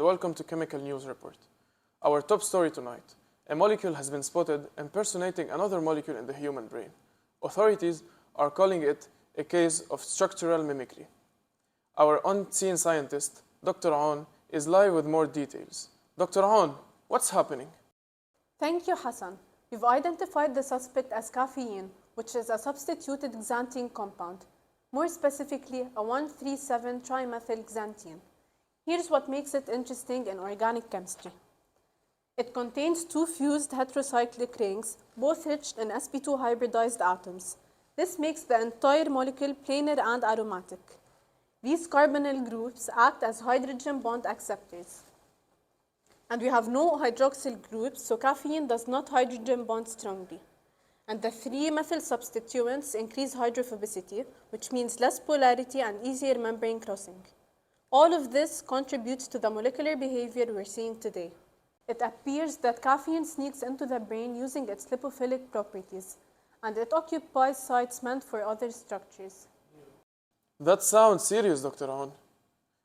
welcome to Chemical News Report. Our top story tonight: a molecule has been spotted impersonating another molecule in the human brain. Authorities are calling it a case of structural mimicry. Our on-scene scientist, Dr. Aoun, is live with more details. Dr. Aoun, what's happening? Thank you, Hassan. We've identified the suspect as caffeine, which is a substituted xanthine compound, more specifically a 1,3,7-trimethylxanthine. Here's what makes it interesting in organic chemistry. It contains two fused heterocyclic rings, both rich in sp2 hybridized atoms. This makes the entire molecule planar and aromatic. These carbonyl groups act as hydrogen bond acceptors. And we have no hydroxyl groups, so caffeine does not hydrogen bond strongly. And the 3-methyl substituents increase hydrophobicity, which means less polarity and easier membrane crossing. All of this contributes to the molecular behavior we're seeing today. It appears that caffeine sneaks into the brain using its lipophilic properties, and it occupies sites meant for other structures. That sounds serious, Dr. Aoun.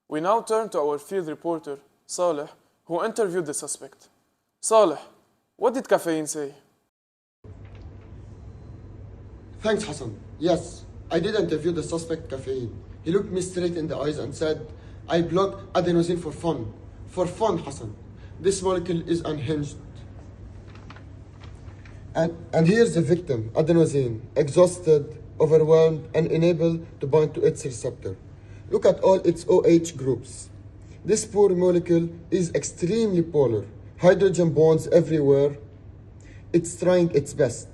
We now turn to our field reporter, Saleh, who interviewed the suspect. Saleh, what did caffeine say? Thanks, Hassan. Yes, I did interview the suspect, Caffeine. He looked me straight in the eyes and said, "I block adenosine for fun." For fun, Hassan. This molecule is unhinged. And here's the victim, adenosine, exhausted, overwhelmed, and unable to bind to its receptor. Look at all its OH groups. This poor molecule is extremely polar. Hydrogen bonds everywhere. It's trying its best.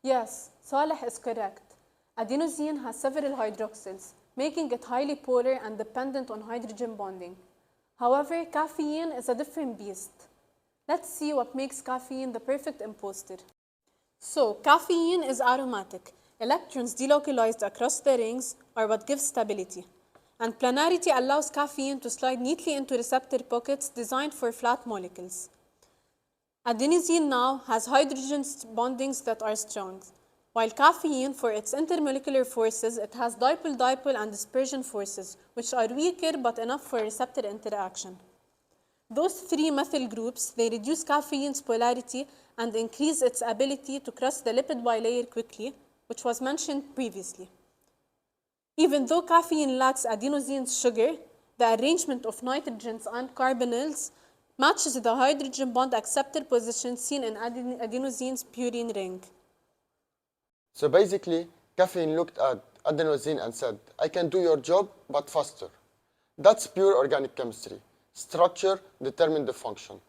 Yes, Saleh is correct. Adenosine has several hydroxyls, making it highly polar and dependent on hydrogen bonding. However, caffeine is a different beast. Let's see what makes caffeine the perfect imposter. So, caffeine is aromatic. Electrons delocalized across the rings are what gives stability. And planarity allows caffeine to slide neatly into receptor pockets designed for flat molecules. Adenosine now has hydrogen bondings that are strong, while caffeine, for its intermolecular forces, it has dipole-dipole and dispersion forces, which are weaker but enough for receptor interaction. Those 3-methyl groups, they reduce caffeine's polarity and increase its ability to cross the lipid bilayer quickly, which was mentioned previously. Even though caffeine lacks adenosine's sugar, the arrangement of nitrogens and carbonyls matches the hydrogen bond acceptor position seen in adenosine's purine ring. So basically, caffeine looked at adenosine and said, "I can do your job, but faster." That's pure organic chemistry. Structure determines the function.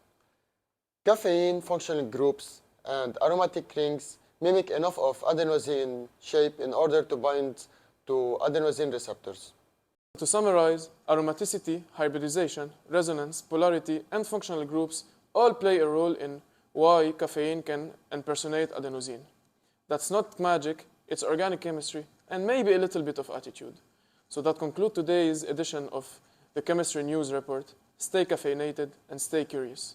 Caffeine functional groups and aromatic rings mimic enough of adenosine shape in order to bind to adenosine receptors. To summarize, aromaticity, hybridization, resonance, polarity, and functional groups all play a role in why caffeine can impersonate adenosine. That's not magic, it's organic chemistry, and maybe a little bit of attitude. So that concludes today's edition of the Chemistry News Report. Stay caffeinated and stay curious.